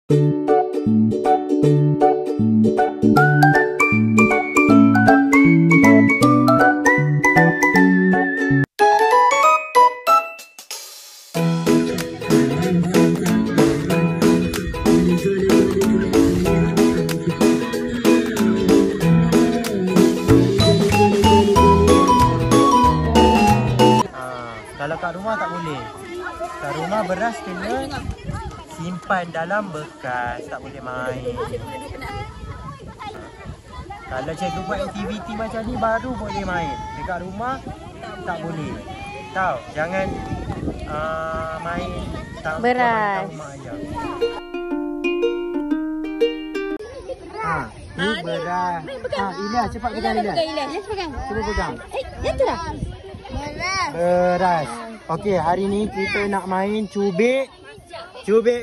Kalau kat rumah tak boleh. Kat rumah beras kena simpan dalam bekas, tak boleh main. Kalau cikgu buat aktiviti macam ni baru boleh main. Dekat rumah tak boleh. Tahu, jangan main tanpa beras. Mak ayah. Ni beras. Ilah cepat pegang Ilah. Cuba pegang. Itu dah. Beras. Okey, hari ni kita nak main cubit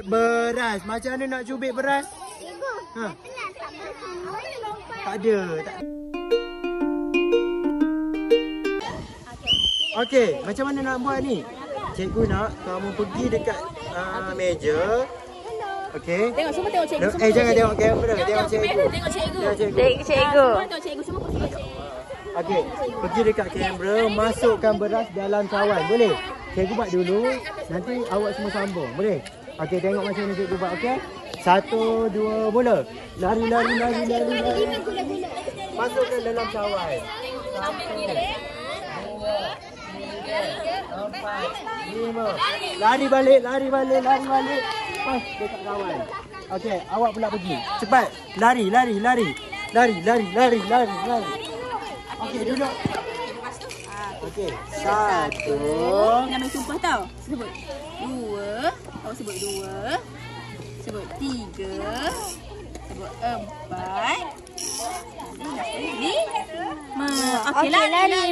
beras. Macam mana nak cubit beras? Tak ada. Okey, macam mana nak buat ni? Cikgu nak kamu pergi dekat meja. Okey. Tengok semua tengok cikgu. Jangan tengok kamera, tengok cikgu. Tengok cikgu. Cikgu. Tengok cikgu semua posisi cikgu. Okey, pergi dekat kamera, masukkan beras dalam cawan. Boleh? Cikgu buat dulu, nanti awak semua sambung. Boleh? Okey, tengok macam mana cikgu buat, okey? 1, 2, mula. Lari. Masukkan dalam cawan. 1, 2, 3, 4, 5. Lari balik. Pas dekat kawan. Okey, awak pula pergi. Cepat. Lari. Okey, duduk. Okey, 1. Jangan main sumpah tau. Sebut 2. Awak sebut 2. Sebut 3. Sebut 4. 5. Okey, lari.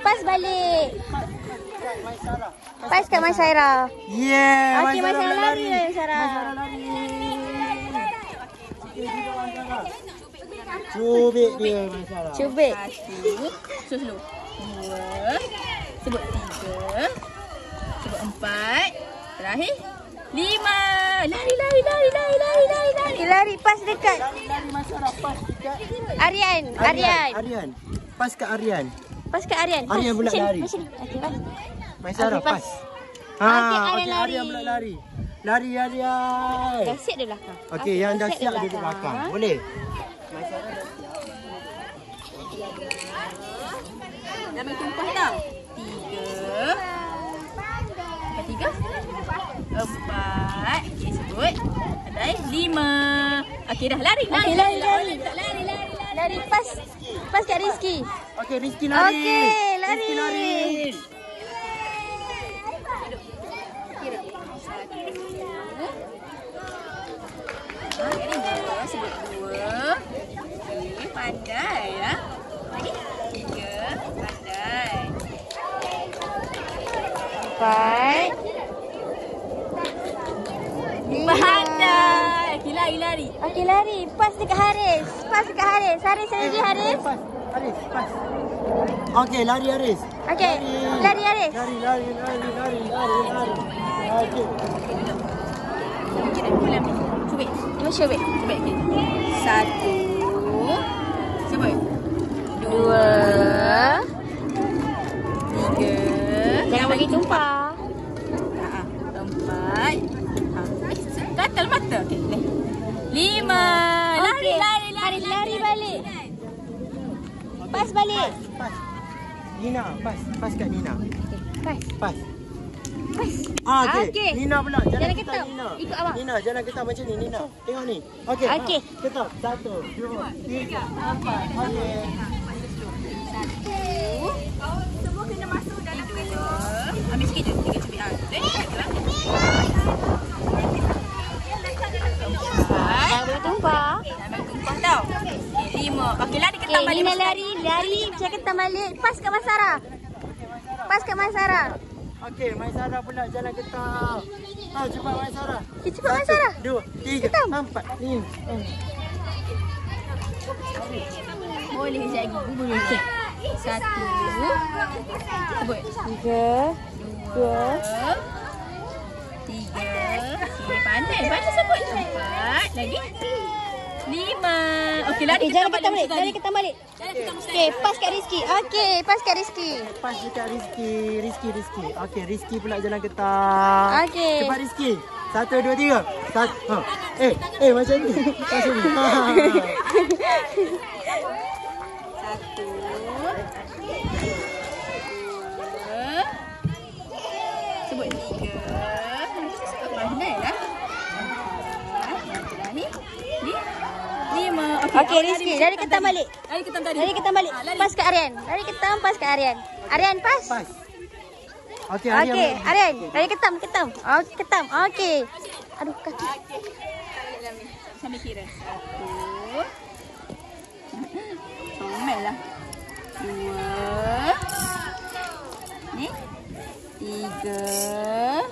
Pas balik. Pas kat Masyara. Yeah. Okey, Masyara lari. Masyara lari. Cubit dia Masyara. Cubit. 1. Dulu. 2. Sebut 3. Sebut 4. Terakhir 5. Lari pas dekat. Lari Masyara pas dekat Aryan. Pas kat Aryan. Aryan pula lari. Okey, pas. Masyara Okey, pas. Okey, Aryan pula lari. Lari Aryan. Dah siap di belakang. Okey, yang dah siap di belakang. Boleh? Masyara dah siap. Dah main tumpah tau. 3. 4. Okey, sebut. Ada 5. Okey, dah lari. Lari pas kat Rizky. Okey, Rizky lari. Okey, lari. Rizky lari. Sebut 2. Okey, pandai ya. Lagi 3. Pandai. 4. Pandai. Okey, lari. Okey, lari. Pas dekat Haris. Haris lagi Haris. Pas. Okey, lari Haris. Okey, lari Haris. Lari. Okey. Cubit. Cubit. 1. Sebut. 2. 3. Jangan bagi tumpah. 4. Gatal mata. Okey, 5. Lari balik. Pas balik. Pas. Nina, pas kat Nina. Pas. Okey. Nina pula. Jalan ketam. Ikut abang. Nina, jalan ketam macam ni, Nina. Tengok ni. Okey. Ketam. 1, 2, 3, 4. Okey. 1. Semua kena masuk dalam meja. Ambil sikit je. 3 cubit. Jangan tumpah tau. 5. Okey, lari ketam balik. Nina lari. Saya ketam balik. Pas kat Masyara. Okey, Masyara pula jalan ketam. Cepat Masyara. Cepat Masyara. 2, 3, 4, 5. Boleh sekejap lagi. Boleh. 1. Sebut. 3. 2. 3. Pandai sebut. 4. Lagi. 5. Okey, lari Jangan ketam balik. Lari ketam balik. Okey, pas kat Rizky. Okey, pas kat Rizky. Pas dekat Rizky. Okey, Rizky pula jalan ketam. Okey. Cepat Rizky. 1, 2, 3. Macam ni. Macam ni. 1, 2, sebut 3. Pandai lah. Ni 5. Okey, Rizky. Lari ketam balik. Lari ketam tadi. Lari ketam balik. Pas kat Aryan. Lari ketam pas kat Aryan. Aryan pas. Pas. Okey, Okey, Aryan. Lari ketam. Okey, ketam. Okey. Aduh, kaki. Sambil kira. 1. Comel lah. 2. Ni. 3.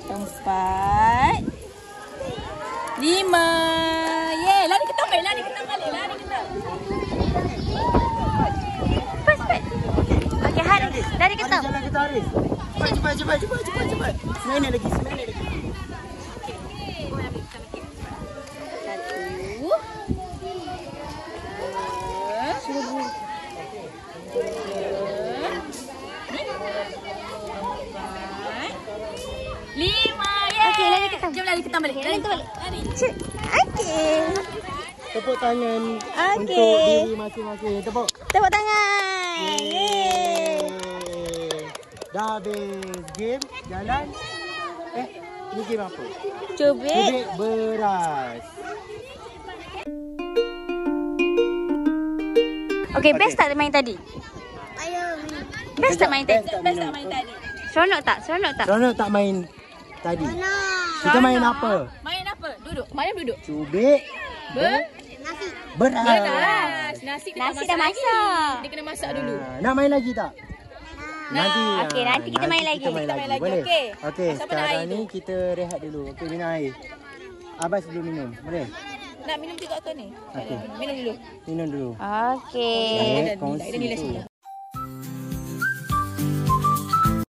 4. 5. Yeay, lari ketam balik. Lari ketam. Pas. Okey, Haris. Lari ketam. Jalan ketam Haris. Cepat. Senaik lagi. 5. Okey, lari ketam. Jom lari ketam balik. Lari ketam balik. Lari. Okey. Tepuk tangan Okey. untuk diri masing-masing. Tepuk. Tepuk tangan. Yeay. Dah habis game, jalan. Ni game apa? Cubit. Cubit beras. Okey, best tak main tadi? Best tak main tadi? Best tak main tadi? Seronok tak? Seronok tak main tadi? Kita main apa? Main apa? Duduk. Mana duduk? Cubit beras. Nasi Nasi dah masak. Dia kena masak dulu. Nak main lagi tak? Nanti. Okey, nanti kita main lagi. Kita main Kita main lagi, Boleh? okey. Okey, Siapa nak sekarang air ni tu? kita rehat dulu. Okey, minum air. Abang sebelum minum. Boleh? Nak minum juga ke ni? Okey. Minum dulu. Minum dulu. Okey. Okey, Dah kongsi nilai tu. 9.